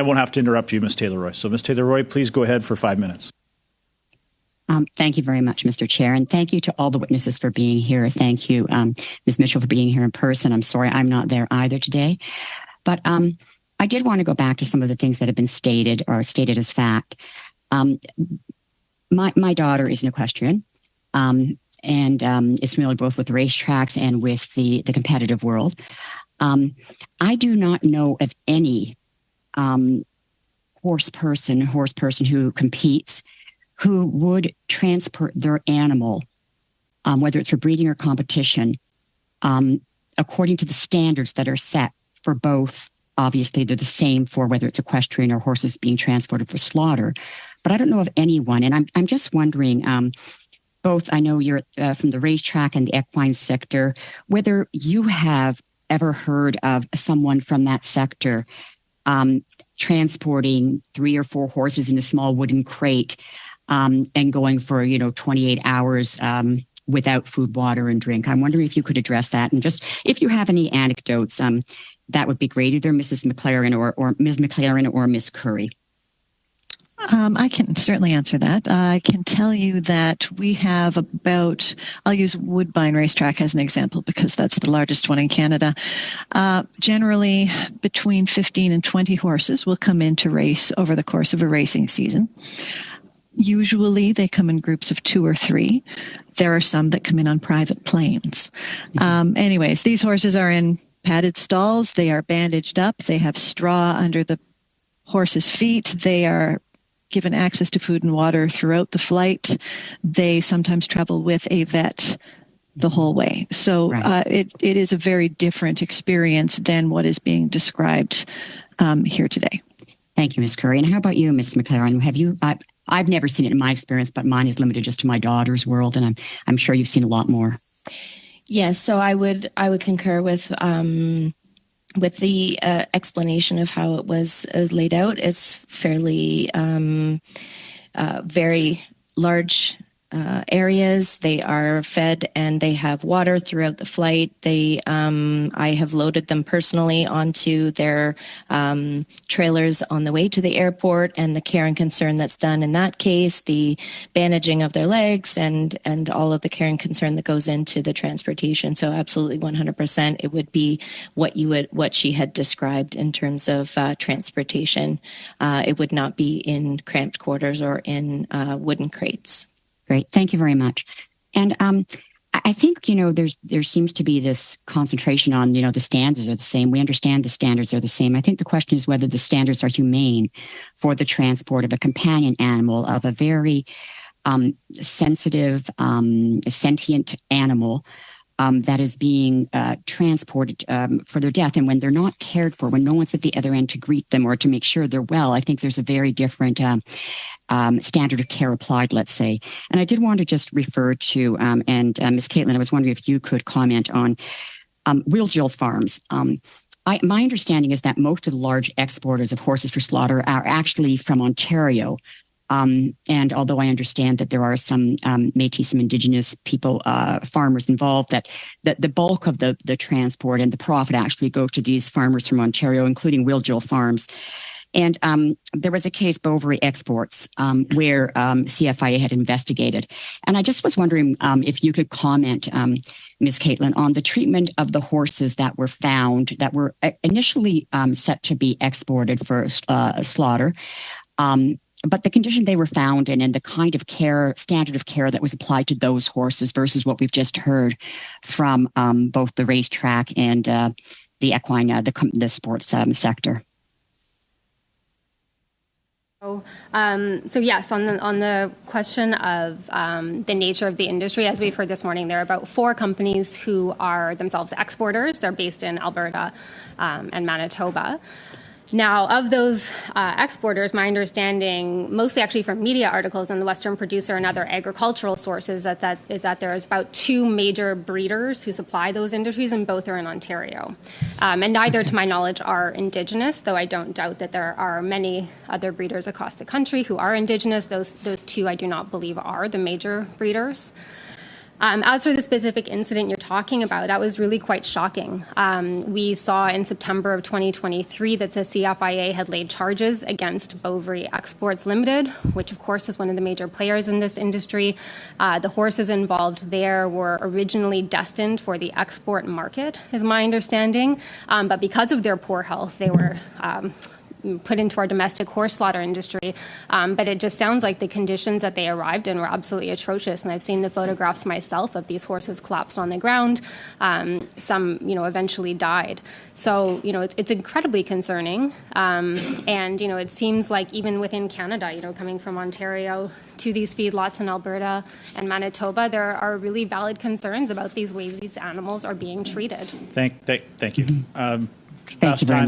I won't have to interrupt you, Ms. Taylor-Roy. So, Ms. Taylor-Roy, please go ahead for 5 minutes. Thank you very much, Mr. Chair, and thank you to all the witnesses for being here. Thank you, Ms. Mitchell, for being here in person. I'm sorry I'm not there either today. But I did want to go back to some of the things that have been stated or stated as fact. My daughter is an equestrian and is familiar both with racetracks and with the competitive world. I do not know of any horse person who competes who would transport their animal, whether it's for breeding or competition, according to the standards that are set for both. Obviously, they're the same for whether it's equestrian or horses being transported for slaughter. But I don't know of anyone. And I'm just wondering, both, I know you're from the racetrack and the equine sector, whether you have ever heard of someone from that sector transporting 3 or 4 horses in a small wooden crate and going for, 28 hours without food, water, and drink. I'm wondering if you could address that. And just if you have any anecdotes, that would be great, either Mrs. McLaren or Ms. McLaren or Ms. Curry. I can certainly answer that. I can tell you that we have about, I'll use Woodbine Racetrack as an example because that's the largest one in Canada. Generally, between 15 and 20 horses will come in to race over the course of a racing season. Usually they come in groups of 2 or 3. There are some that come in on private planes. Anyways, these horses are in padded stalls. They are bandaged up. They have straw under the horse's feet. They are given access to food and water throughout the flight. They sometimes travel with a vet the whole way. So it is a very different experience than what is being described here today. Thank you, Ms. Curry. And how about you, Ms. McLaren? Have you? I've never seen it in my experience, but mine is limited just to my daughter's world, and I'm sure you've seen a lot more. Yes, so I would concur with the explanation of how it was laid out. It's fairly very large areas. They are fed and they have water throughout the flight. I have loaded them personally onto their trailers on the way to the airport, and the care and concern that's done in that case, the bandaging of their legs and all of the care and concern that goes into the transportation. So absolutely 100%, it would be what she had described in terms of transportation. It would not be in cramped quarters or in wooden crates. Great. Thank you very much. And I think, there seems to be this concentration on, the standards are the same. We understand the standards are the same. I think the question is whether the standards are humane for the transport of a companion animal, of a very sensitive, sentient animal that is being transported for their death. And when they're not cared for, when no one's at the other end to greet them or to make sure they're well, I think there's a very different standard of care applied, let's say. And I did want to just refer to, Ms. Caitlin, I was wondering if you could comment on Wheel Jill Farms. My understanding is that most of the large exporters of horses for slaughter are actually from Ontario. And although I understand that there are some Métis, some Indigenous people, farmers involved, that the bulk of the transport and the profit actually go to these farmers from Ontario, including Wheel Jill Farms. And there was a case, Bovary Exports, where CFIA had investigated. And I just was wondering if you could comment, Ms. Caitlin, on the treatment of the horses that were found, that were initially set to be exported for slaughter. But the condition they were found in and the kind of care, standard of care that was applied to those horses versus what we've just heard from both the racetrack and the equine, the sports sector. So yes, on the question of the nature of the industry, as we've heard this morning, there are about 4 companies who are themselves exporters. They're based in Alberta and Manitoba. Now, of those exporters, my understanding, mostly actually from media articles in the Western Producer and other agricultural sources, is that there is about 2 major breeders who supply those industries, and both are in Ontario. And neither, to my knowledge, are Indigenous, though I don't doubt that there are many other breeders across the country who are Indigenous. Those 2, I do not believe, are the major breeders. As for the specific incident you're talking about, that was really quite shocking. We saw in September of 2023 that the CFIA had laid charges against Bovary Exports Limited, which of course is one of the major players in this industry. The horses involved there were originally destined for the export market, is my understanding, but because of their poor health, they were put into our domestic horse slaughter industry. But it just sounds like the conditions that they arrived in were absolutely atrocious. And I've seen the photographs myself of these horses collapsed on the ground. Some, eventually died. So, it's incredibly concerning. And, it seems like even within Canada, coming from Ontario to these feedlots in Alberta and Manitoba, there are really valid concerns about these ways these animals are being treated. Thank you. Thank you very much.